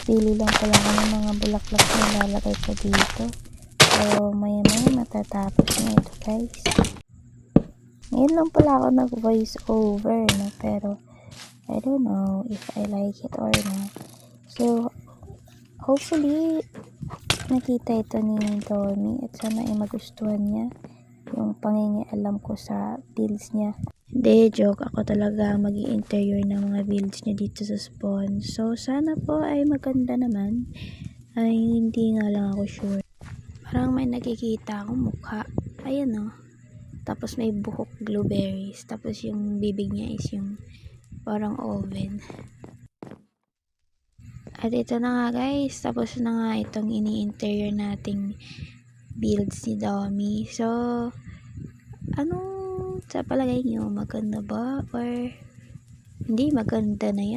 Pili lang pala ako ng mga bulaklak na lalagay ko dito. So, maya matatapos na ito guys. Ngayon lang pala ako nag-voice over, no? Pero, I don't know if I like it or not. So, hopefully, nakita ito ni Domi at sana ay magustuhan niya yung pangingialam ko sa builds niya. Hindi, joke. Ako talaga mag-i-interior ng mga builds niya dito sa spawn. So, sana po ay maganda naman. Ay, hindi nga lang ako sure. Parang may nakikita akong mukha. Ayan o. Tapos may buhok blueberries. Tapos yung bibig niya is yung parang oven. At ito na nga guys. Tapos na nga itong ini-interior nating builds ni Domi. So, anong sa palagay niyo? Maganda ba? Or hindi maganda na yan?